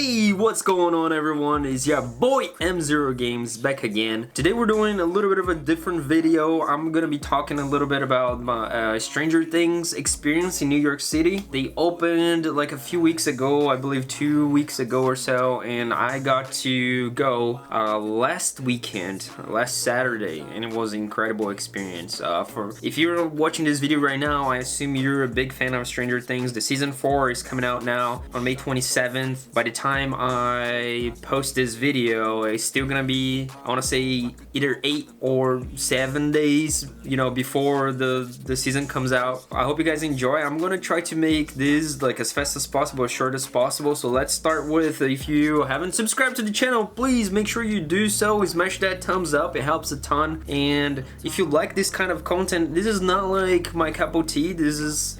Hey, what's going on everyone? It's your boy MZERO Games back again. Today we're doing a little bit of a different video. I'm gonna be talking a little bit about my Stranger Things experience in New York City. They opened like a few weeks ago, I believe 2 weeks ago or so, and I got to go last weekend, last Saturday, and it was an incredible experience. If you're watching this video right now, I assume you're a big fan of Stranger Things. The season 4 is coming out now on May 27th. By the time I post this video, it's still gonna be, I want to say, either 8 or 7 days, you know, before the season comes out. I hope you guys enjoy. I'm gonna try to make this like as fast as possible, as short as possible. So let's start with, if you haven't subscribed to the channel, please make sure you do so. Smash that thumbs up, it helps a ton. And if you like this kind of content, this is not like my cup of tea.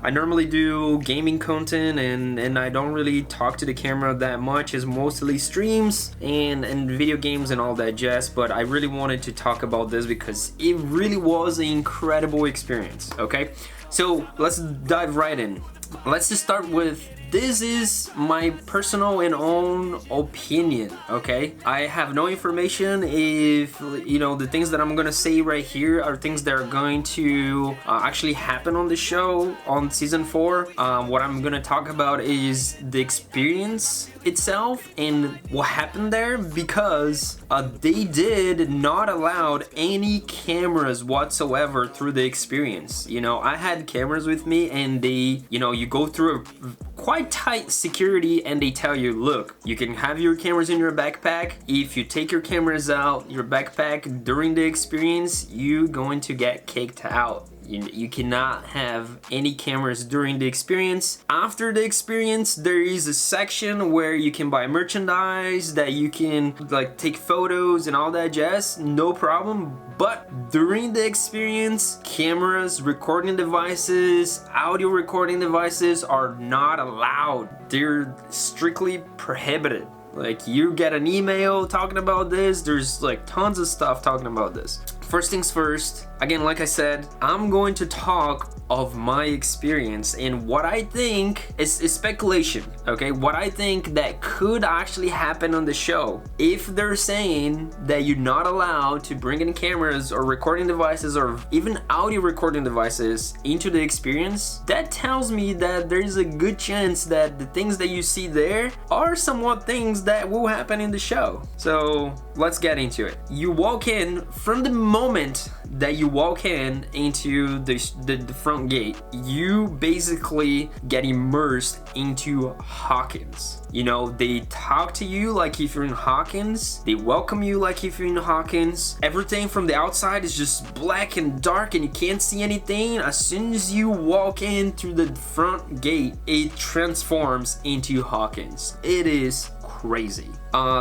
I normally do gaming content and I don't really talk to the camera that much. It's mostly streams and video games and all that jazz, but I really wanted to talk about this because it really was an incredible experience. Okay, so let's dive right in. Let's just start with, this is my personal and own opinion, okay? I have no information if, you know, the things that I'm gonna say right here are things that are going to actually happen on the show on season 4. What I'm gonna talk about is the experience itself and what happened there, because they did not allow any cameras whatsoever through the experience. You know, I had cameras with me and they, you know, you go through a quite tight security and they tell you, look, you can have your cameras in your backpack. If you take your cameras out your backpack during the experience, you're going to get kicked out. You cannot have any cameras during the experience. After the experience, there is a section where you can buy merchandise, that you can like take photos and all that jazz, no problem. But during the experience, cameras, recording devices, audio recording devices are not allowed. They're strictly prohibited. Like, you get an email talking about this, there's like tons of stuff talking about this. First things first, again, like I said, I'm going to talk of my experience and what I think is speculation, okay? What I think that could actually happen on the show. If they're saying that you're not allowed to bring in cameras or recording devices or even audio recording devices into the experience, that tells me that there's a good chance that the things that you see there are somewhat things that will happen in the show. So let's get into it. You walk in, from the moment that you walk in into the front gate, you basically get immersed into Hawkins. You know, they talk to you like if you're in Hawkins, they welcome you like if you're in Hawkins. Everything from the outside is just black and dark and you can't see anything. As soon as you walk in through the front gate, it transforms into Hawkins. It is crazy.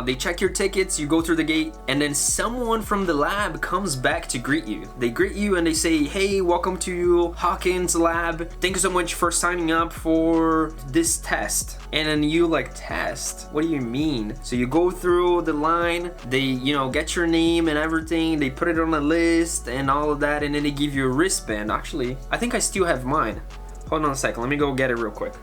They check your tickets, you go through the gate, and then someone from the lab comes back to greet you. They greet you and they say, hey, welcome to Hawkins lab. Thank you so much for signing up for this test. And then you like, test? What do you mean? So you go through the line, they, you know, get your name and everything, they put it on a list and all of that, and then they give you a wristband. Actually, I think I still have mine. Hold on a second, let me go get it real quick.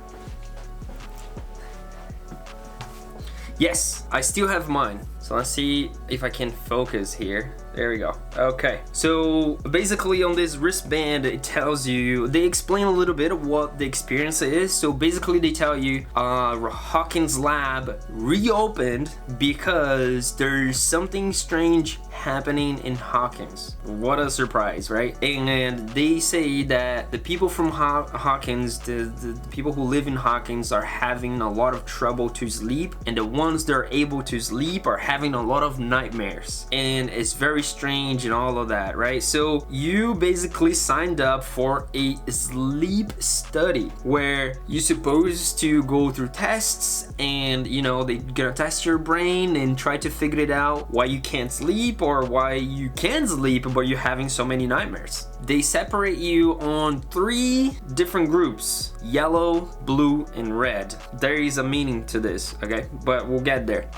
Yes, I still have mine. So let's see if I can focus here. There we go. Okay, so basically on this wristband, it tells you, they explain a little bit of what the experience is. So basically they tell you Hawkins lab reopened because there's something strange happening in Hawkins. What a surprise, right? And they say that the people from Hawkins, the people who live in Hawkins are having a lot of trouble to sleep, and the ones that are able to sleep are having a lot of nightmares, and it's very strange and all of that, right? So you basically signed up for a sleep study where you're supposed to go through tests, and you know, they're gonna test your brain and try to figure it out why you can't sleep or why you can sleep but you're having so many nightmares. they separate you on 3 different groups: yellow, blue, and red. There is a meaning to this, okay? But we'll get there.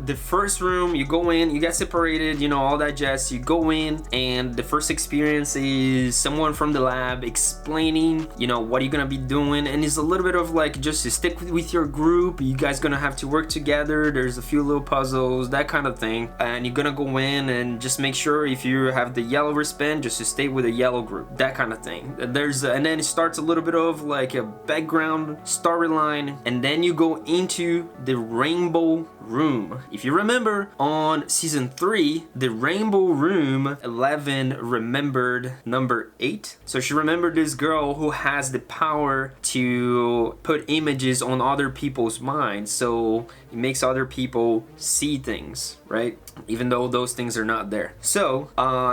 The first room, you go in, you get separated, you know, all that jazz. You go in, and the first experience is someone from the lab explaining, you know, what you're gonna be doing, and it's a little bit of like just to stick with your group. You guys gonna have to work together. There's a few little puzzles, that kind of thing, and you're gonna go in and just make sure if you have the yellow wristband, just to stay with a yellow group, that kind of thing. And then it starts a little bit of like a background storyline, and then you go into the rainbow room. If you remember on season 3, the rainbow room, 11 remembered number 8. So she remembered this girl who has the power to put images on other people's minds, so it makes other people see things, right? Even though those things are not there. So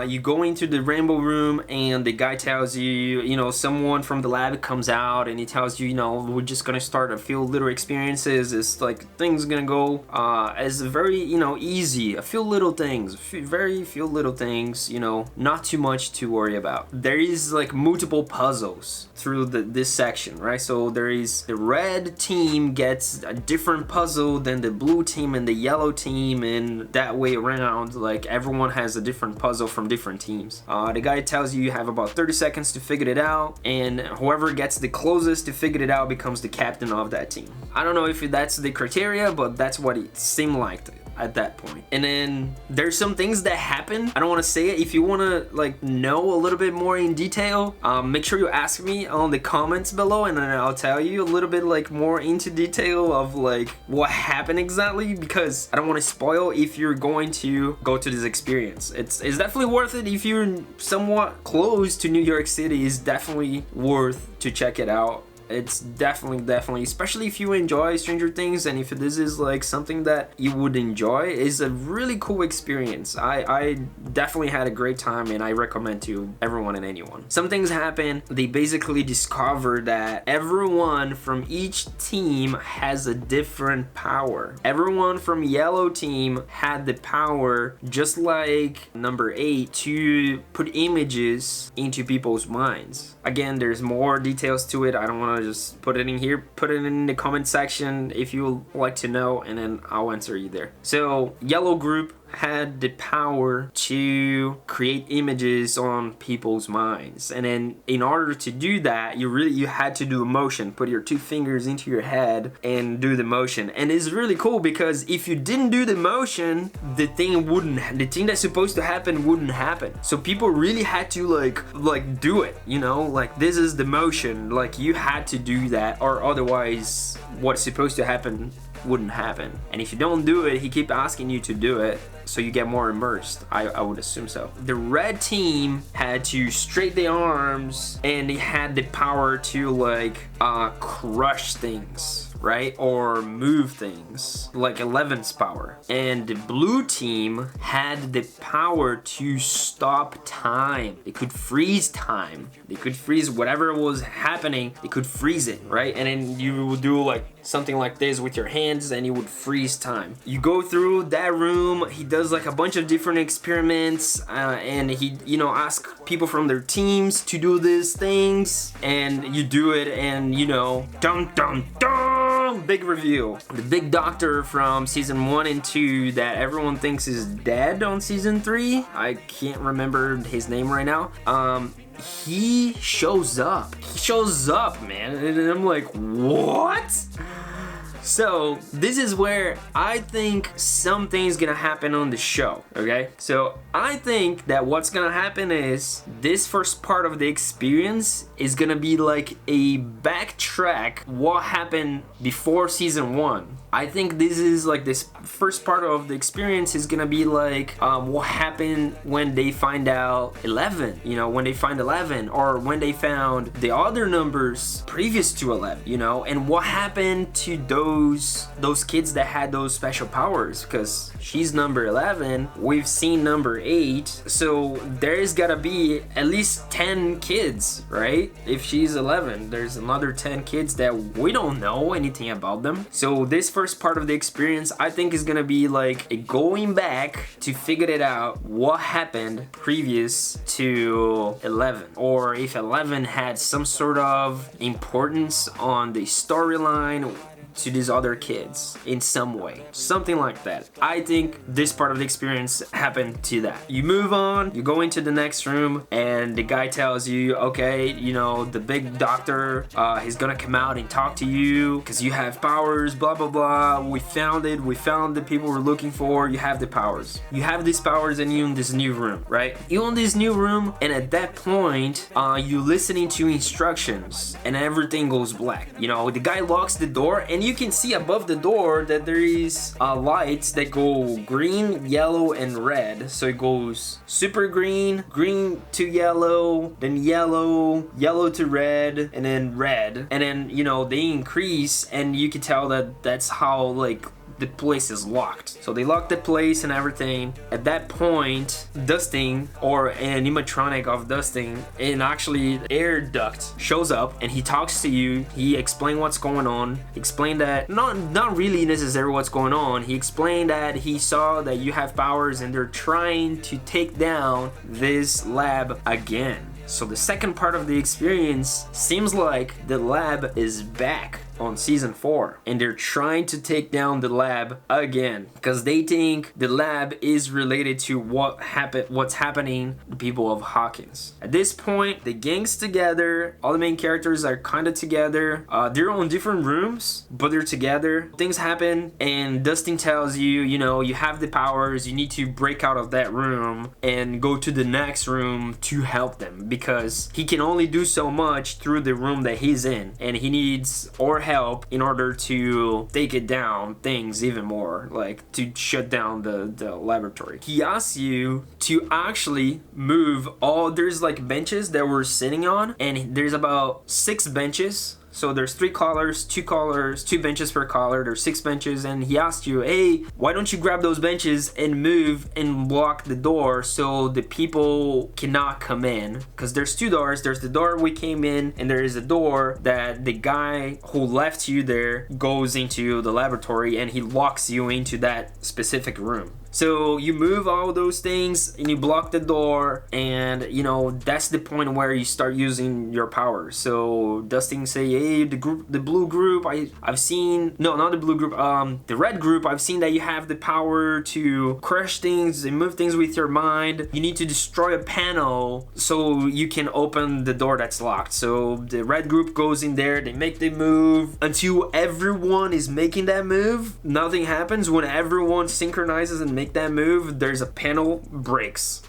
you go into the rainbow room, and the guy tells you, you know, someone from the lab comes out, and he tells you, you know, we're just gonna start a few little experiences. It's like things gonna go as very, you know, easy, a few little things, very few little things, you know, not too much to worry about. There is like multiple puzzles through this section, right? So there is the red team gets a different puzzle than the blue team and the yellow team, and that way around, like everyone has a different puzzle from different teams. The guy tells you have about 30 seconds to figure it out, and whoever gets the closest to figure it out becomes the captain of that team. I don't know if that's the criteria, but that's what it seemed like at that point. And then there's some things that happen. I don't want to say it. If you want to like know a little bit more in detail, make sure you ask me on the comments below, and then I'll tell you a little bit like more into detail of like what happened exactly, because I don't want to spoil if you're going to go to this experience. It's definitely worth it. If you're somewhat close to New York City, it's definitely worth to check it out. It's definitely, especially if you enjoy Stranger Things, and if this is like something that you would enjoy, it's a really cool experience. I definitely had a great time, and I recommend to everyone and anyone. Some things happen. They basically discover that everyone from each team has a different power. Everyone from yellow team had the power, just like number 8, to put images into people's minds. Again, there's more details to it. I don't want to just put it in here. Put it in the comment section if you would like to know, and then I'll answer you there. So yellow group had the power to create images on people's minds, and then in order to do that, you had to do a motion. Put your 2 fingers into your head and do the motion. And it's really cool, because if you didn't do the motion, the thing that's supposed to happen wouldn't happen. So people really had to like do it, you know, like this is the motion, like you had to do that, or otherwise what's supposed to happen wouldn't happen. And if you don't do it, he keep asking you to do it, so you get more immersed. I would assume so. The red team had to straight their arms, and they had the power to like crush things, right? Or move things, like 11's power. And the blue team had the power to stop time. They could freeze time. They could freeze whatever was happening. They could freeze it, right? And then you would do like something like this with your hands, and you would freeze time. You go through that room. He does like a bunch of different experiments, and he, you know, asks people from their teams to do these things, and you do it, and you know, dun dun dun, big reveal. The big doctor from season 1 and 2 that everyone thinks is dead on season 3, I can't remember his name right now, he shows up. He shows up, man, and I'm like, what? So this is where I think something's gonna happen on the show, okay? So I think that what's gonna happen is this first part of the experience is gonna be like a backtrack what happened before season 1. I think this is like this first part of the experience is gonna be like what happened when they find out 11, you know, when they find 11, or when they found the other numbers previous to 11, you know, and what happened to those those kids that had those special powers, because she's number 11, we've seen number 8, so there's gotta be at least 10 kids, right? If she's 11, there's another 10 kids that we don't know anything about them. So this first part of the experience, I think, is gonna be like a going back to figure it out what happened previous to 11, or if 11 had some sort of importance on the storyline to these other kids in some way, something like that. I think this part of the experience happened to that. You move on, you go into the next room, and the guy tells you, okay, you know, the big doctor, he's gonna come out and talk to you because you have powers, blah blah blah. We found it, we found the people we're looking for. You have the powers, you have these powers, and you in this new room, right? You in this new room, and at that point, you listening to instructions, and everything goes black. You know, the guy locks the door, and you can see above the door that there is lights that go green, yellow, and red. So it goes super green, green to yellow, then yellow, yellow to red, and then red. And then, you know, they increase, and you can tell that that's how, like, the place is locked. So they lock the place and everything. At that point, Dusting, or an animatronic of Dusting, and actually air duct, shows up, and he talks to you. He explains what's going on. Explained that not really necessarily what's going on. He explained that he saw that you have powers and they're trying to take down this lab again. So the second part of the experience seems like the lab is back on season 4, and they're trying to take down the lab again because they think the lab is related to what's happening to the people of Hawkins. At this point, the gang's together, all the main characters are kind of together. They're on different rooms, but they're together. Things happen, and Dustin tells you, you know, you have the powers, you need to break out of that room and go to the next room to help them, because he can only do so much through the room that he's in, and he needs help in order to take it down things even more, like to shut down the laboratory. He asks you to actually move there's like benches that we're sitting on, and there's about 6 benches. So there's 3 collars, 2 benches per collar, there's 6 benches, and he asked you, hey, why don't you grab those benches and move and lock the door so the people cannot come in? Because there's 2 doors, there's the door we came in, and there is a door that the guy who left you there goes into the laboratory, and he locks you into that specific room. So you move all those things and you block the door, and you know that's the point where you start using your powers. So Dustin say, hey, the blue group, I've seen, no, not the blue group, the red group, I've seen that you have the power to crush things and move things with your mind. You need to destroy a panel so you can open the door that's locked. So the red group goes in there, they make the move until everyone is making that move. Nothing happens. When everyone synchronizes and make that move, there's a panel breaks,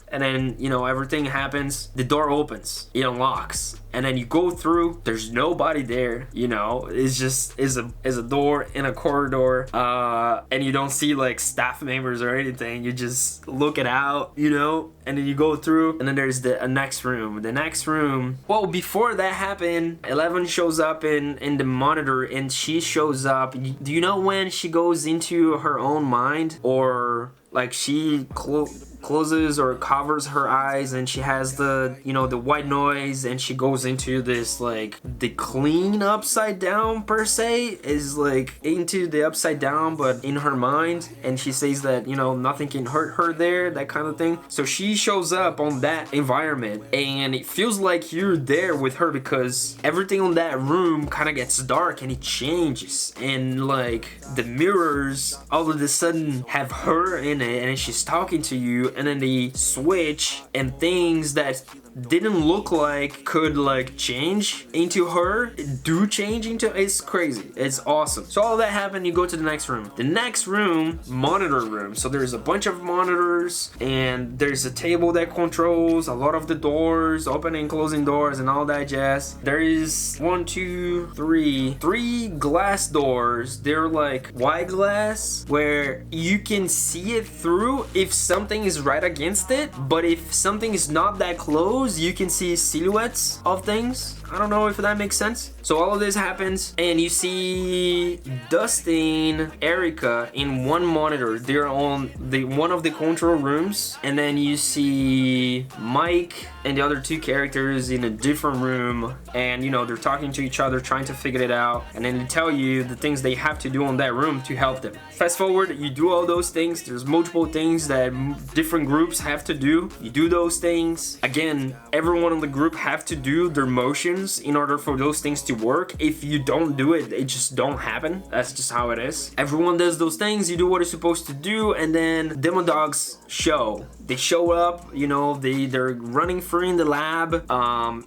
and then, you know, everything happens. The door opens, it unlocks, and then you go through. There's nobody there, you know. It's just is a door in a corridor, and you don't see like staff members or anything. You just look it out, you know, and then you go through, and then there's the next room. The next room. Well, before that happened, 11 shows up in the monitor, and she shows up. Do you know when she goes into her own mind, or like she closes or covers her eyes, and she has the, you know, the white noise, and she goes into this, like, the clean upside down per se is like into the upside down, but in her mind, and she says that, you know, nothing can hurt her there, that kind of thing. So she shows up on that environment, and it feels like you're there with her, because everything on that room kind of gets dark and it changes, and like the mirrors all of a sudden have her in it, and she's talking to you, and then they switch, and things that didn't look like could like change into her do change into. It's crazy, it's awesome. So all that happened, you go to the next room. The next room, monitor room. So there's a bunch of monitors, and there's a table that controls a lot of the doors, opening and closing doors and all that jazz. There is 1, 2, 3 glass doors. They're like white glass where you can see it through if something is right against it, but if something is not that close, you can see silhouettes of things. I don't know if that makes sense. So all of this happens, and you see Dustin, Erica in one monitor. They're on one of the control rooms, and then you see Mike and the other two characters in a different room, and you know, they're talking to each other, trying to figure it out, and then they tell you the things they have to do on that room to help them. Fast forward, you do all those things. There's multiple things that different groups have to do. You do those things. Again, everyone in the group have to do their motions in order for those things to work. If you don't do it, it just don't happen. That's just how it is. Everyone does those things. You do what you're supposed to do, and then demo dogs show. They show up, you know, they're running free in the lab.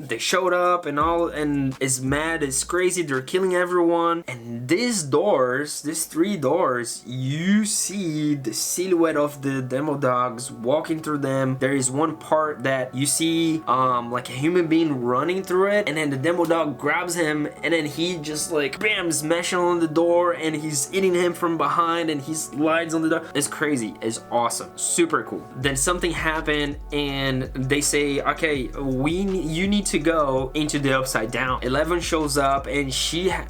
They showed up and all, and it's mad, it's crazy, they're killing everyone. And these three doors, you see the silhouette of the demo dogs walking through them. There is one part that you see like a human being running through it, and then the demo dog grabs him, and then he just like bam, smashing on the door, and he's eating him from behind, and he slides on the door. It's crazy. It's awesome. Super cool. Then something happened, and they say, okay, you need to go into the upside down. 11 shows up, and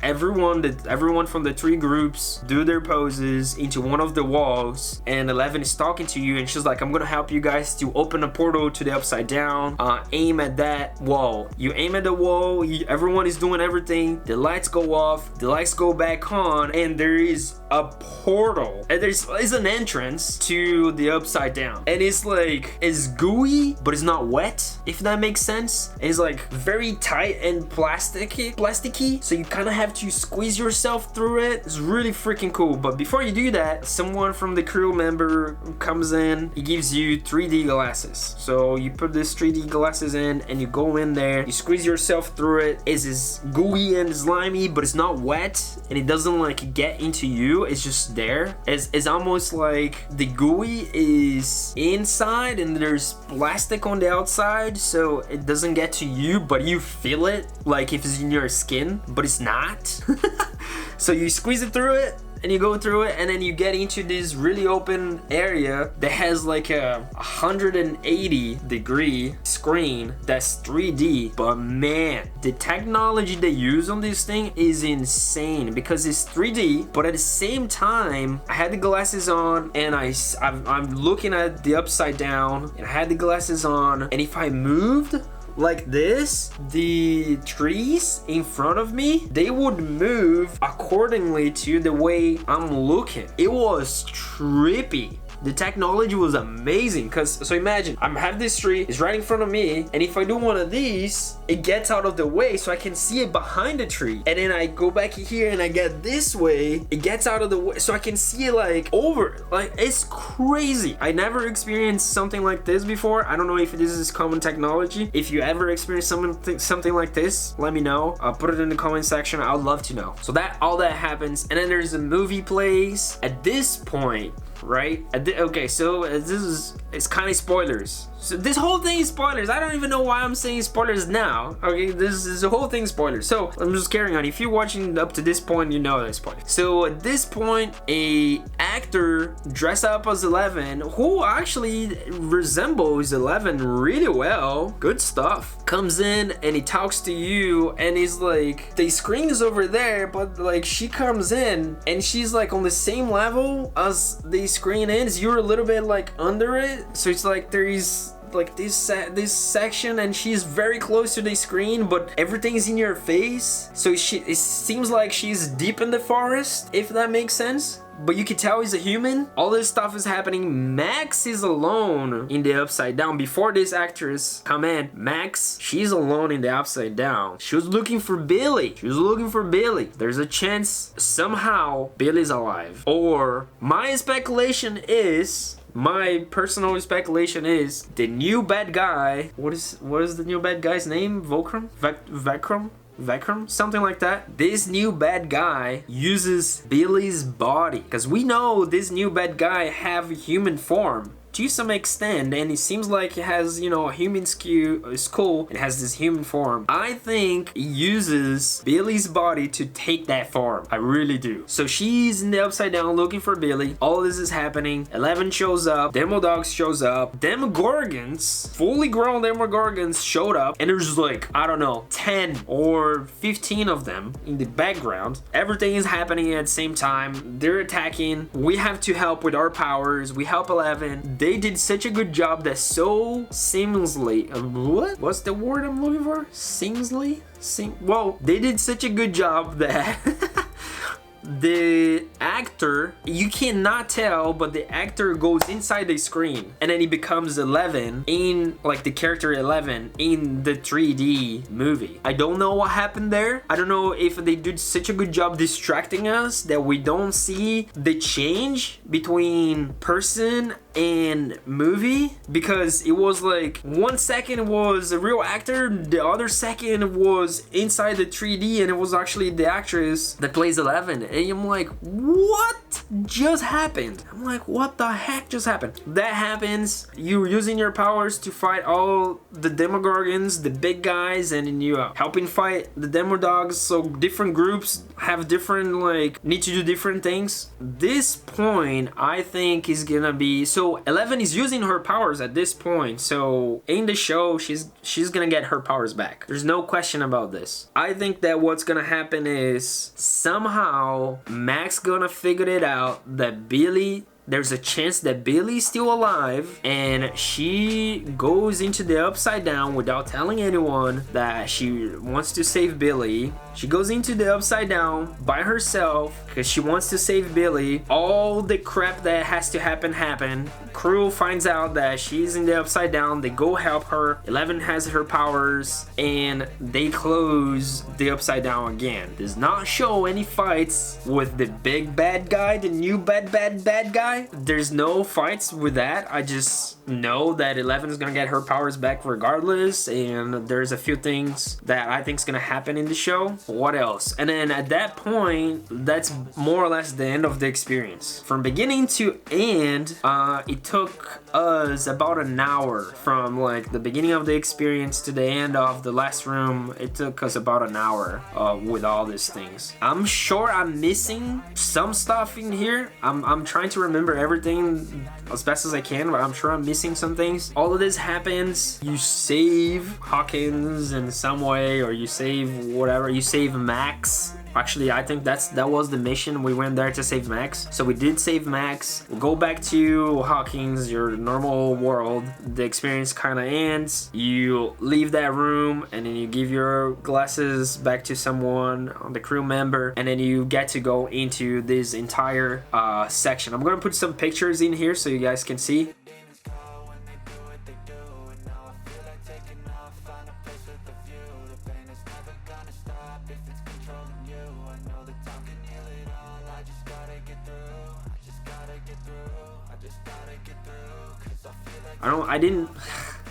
everyone from the three groups do their poses into one of the walls, and 11 is talking to you, and she's like, I'm gonna help you guys to open a portal to the upside down. Aim at that wall. You aim at the wall, everyone is doing everything, the lights go off, the lights go back on, and there is a portal, and there's an entrance to the upside down, and it's like, it's gooey but it's not wet, if that makes sense. It's like very tight and plasticky, so you kind of have to squeeze yourself through it. It's really freaking cool. But before you do that, someone from the crew member comes in. He gives you 3D glasses, so you put this 3D glasses in, and you go in there, you squeeze yourself through it. It's gooey and slimy, but it's not wet, and it doesn't like get into you. It's just there. It's almost like the gooey is inside and there's plastic on the outside, so it doesn't get to you, but you feel it like if it's in your skin, but it's not. So you squeeze it through it, and you go through it, and then you get into this really open area that has like a 180-degree screen that's 3D. But man, the technology they use on this thing is insane, because it's 3D, but at the same time, I had the glasses on, and I'm looking at the upside down, and I had the glasses on, and if I moved like this, the trees in front of me, they would move accordingly to the way I'm looking. It was trippy. The technology was amazing, so imagine I have this tree, it's right in front of me, and if I do one of these, it gets out of the way so I can see it behind the tree, and then I go back here and I get this way, it gets out of the way so I can see it like over. Like, it's crazy. I never experienced something like this before. I don't know if this is common technology. If you ever experienced something like this, let me know. I'll put it in the comment section. I'd love to know. So all that happens, and then there's a movie plays. At this point, right? Okay, so it's kind of spoilers. So this whole thing is spoilers. I don't even know why I'm saying spoilers now. Okay, this is the whole thing spoilers. So I'm just carrying on. If you're watching up to this point, you know that's spoilers. So at this point, a actor dressed up as 11, who actually resembles 11 really well, good stuff, comes in and he talks to you, and he's like, the screen is over there, but like she comes in and she's like on the same level as the screen is. You're a little bit like under it, so it's like there is like this section, and she's very close to the screen, but everything's in your face, so it seems like she's deep in the forest, if that makes sense. But you can tell he's a human. All this stuff is happening. Max is alone in the upside down. Before this actress come in, Max, she's alone in the upside down. She was looking for Billy. There's a chance somehow Billy's alive. Or my personal speculation is the new bad guy. What is the new bad guy's name? Vekram? Something like that. This new bad guy uses Billy's body, because we know this new bad guy have human form. to some extent, and it seems like it has, you know, a human skull. It has this human form. I think it uses Billy's body to take that form. I really do. So she's in the upside down looking for Billy. All this is happening. 11 shows up. Demodogs shows up. Demogorgons, fully grown Demogorgons showed up, and there's like, I don't know, 10 or 15 of them in the background. Everything is happening at the same time. They're attacking. We have to help with our powers. We help 11. They did such a good job that so seamlessly, what's the word I'm looking for? Seamlessly? Well, they did such a good job that the actor, you cannot tell, but the actor goes inside the screen and then he becomes 11 in, like, the character 11 in the 3D movie. I don't know what happened there. I don't know if they did such a good job distracting us that we don't see the change between person and movie, because it was like 1 second was a real actor, the other second was inside the 3D, and it was actually the actress that plays 11. And I'm like, what just happened? I'm like, what the heck just happened? That happens. You're using your powers to fight all the Demogorgons, the big guys, and you helping fight the Demodogs. So different groups have different, like, need to do different things. This point, I think, is gonna be, so 11 is using her powers at this point. So in the show, she's gonna get her powers back. There's no question about this. I think that what's gonna happen is somehow Max gonna figure it out that there's a chance that Billy's still alive, and she goes into the upside down without telling anyone that she wants to save Billy. She goes into the upside down by herself because she wants to save Billy. All the crap that has to happen. Crew finds out that she's in the upside down. They go help her. 11 has her powers, and they close the upside down again. Does not show any fights with the big bad guy, the new bad guy. There's no fights with that. I just know that 11 is gonna get her powers back regardless, and there's a few things that I think is gonna happen in the show. What else? And then at that point, that's more or less the end of the experience. From beginning to end, it took us about an hour. From like the beginning of the experience to the end of the last room, it took us about an hour with all these things. I'm sure I'm missing some stuff in here. I'm trying to remember everything as best as I can, but I'm sure I'm missing some things. All of this happens. You save Hawkins in some way, or you save whatever. You save Max. Actually, I think that was the mission. We went there to save Max. So we did save Max. We go back to Hawkins, your normal world. The experience kind of ends. You leave that room, and then you give your glasses back to someone, the crew member, and then you get to go into this entire section. I'm gonna put some pictures in here so you guys can see.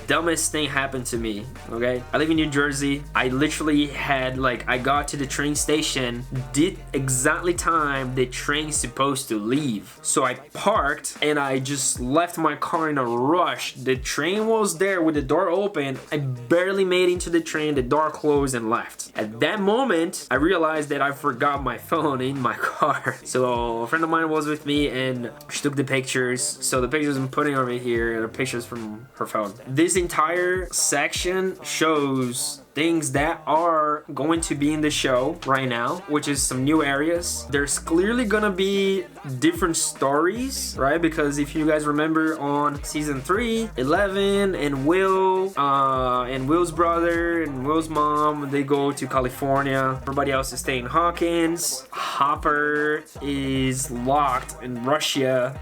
Dumbest thing happened to me, okay? I live in New Jersey. I literally had, like, I got to the train station, did exactly time the train's supposed to leave. So I parked and I just left my car in a rush. The train was there with the door open. I barely made into the train, the door closed and left. At that moment, I realized that I forgot my phone in my car. So a friend of mine was with me and she took the pictures. So the pictures I'm putting over here are pictures from her phone. This entire section shows things that are going to be in the show right now, which is some new areas. There's clearly gonna be different stories, right? Because if you guys remember on season 3, 11 and Will and Will's brother and Will's mom, they go to California. Everybody else is staying in Hawkins. Hopper is locked in Russia.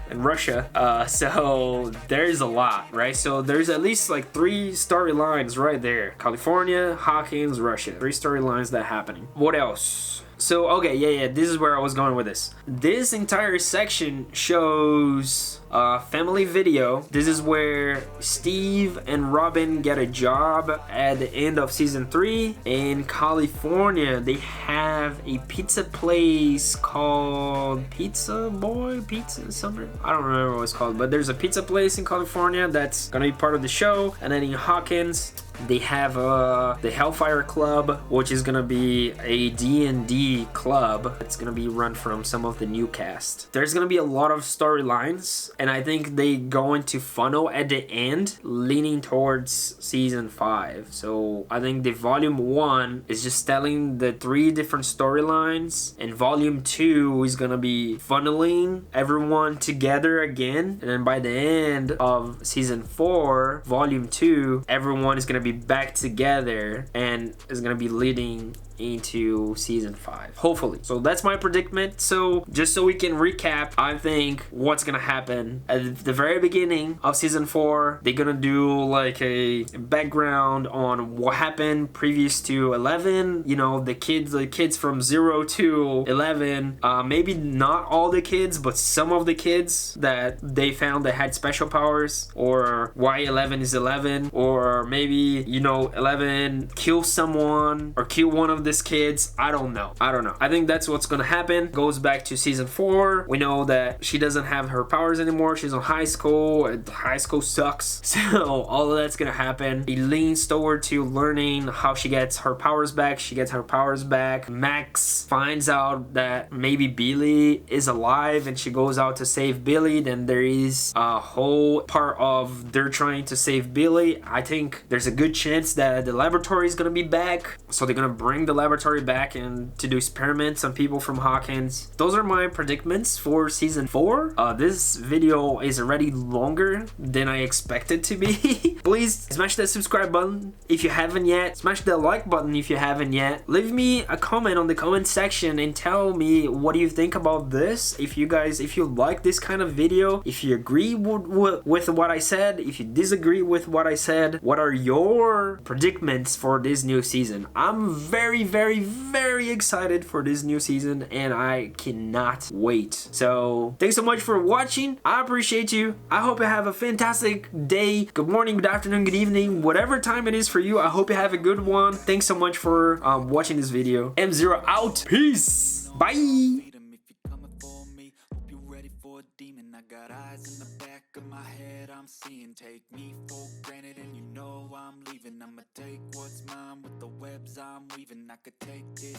So there's a lot, right? So there's at least like 3 storylines right there. California, Hawkins, Russia. 3 storylines that happening. What else? So okay, yeah, this is where I was going with this. This entire section shows a family video. This is where Steve and Robin get a job at the end of season 3 in California. They have a pizza place called Pizza something. I don't remember what it's called, but there's a pizza place in California that's gonna be part of the show. And then in Hawkins, they have the Hellfire Club, which is gonna be a D&D club. It's gonna be run from some of the new cast. There's gonna be a lot of storylines, and I think they go into funnel at the end, leaning towards season 5. So I think the volume 1 is just telling the 3 different storylines, and volume 2 is gonna be funneling everyone together again. And then by the end of season 4, volume 2, everyone is gonna be back together and is gonna be leading into season 5, hopefully. So that's my predicament. So just so we can recap, I think what's gonna happen at the very beginning of season 4, they're gonna do like a background on what happened previous to 11. You know, the kids from 0 to 11, maybe not all the kids, but some of the kids that they found that had special powers, or why 11 is 11, or maybe, you know, 11 kills someone or kill one of these kids. I don't know. I think that's what's gonna happen. Goes back to season 4. We know that she doesn't have her powers anymore. She's on high school, and high school sucks. So all of that's gonna happen. He leans toward to learning how she gets her powers back. She gets her powers back. Max finds out that maybe Billy is alive, and she goes out to save Billy. Then there is a whole part of they're trying to save Billy. I think there's a good chance that the laboratory is gonna be back, so they're gonna bring the laboratory back and to do experiments on people from Hawkins. Those are my predicaments for season 4. This video is already longer than I expected to be. Please smash that subscribe button if you haven't yet. Smash that like button if you haven't yet. Leave me a comment on the comment section and tell me what do you think about this. If you like this kind of video, if you agree with what I said, if you disagree with what I said, what are your predicaments for this new season? I'm very, very, very excited for this new season, and I cannot wait. So thanks so much for watching. I appreciate you. I hope you have a fantastic day, good morning, good afternoon, good evening, whatever time it is for you. I hope you have a good one. Thanks so much for watching this video. MZERO out. Peace. Bye. Seeing, take me for granted, and you know I'm leaving. I'ma take what's mine with the webs I'm weaving. I could take this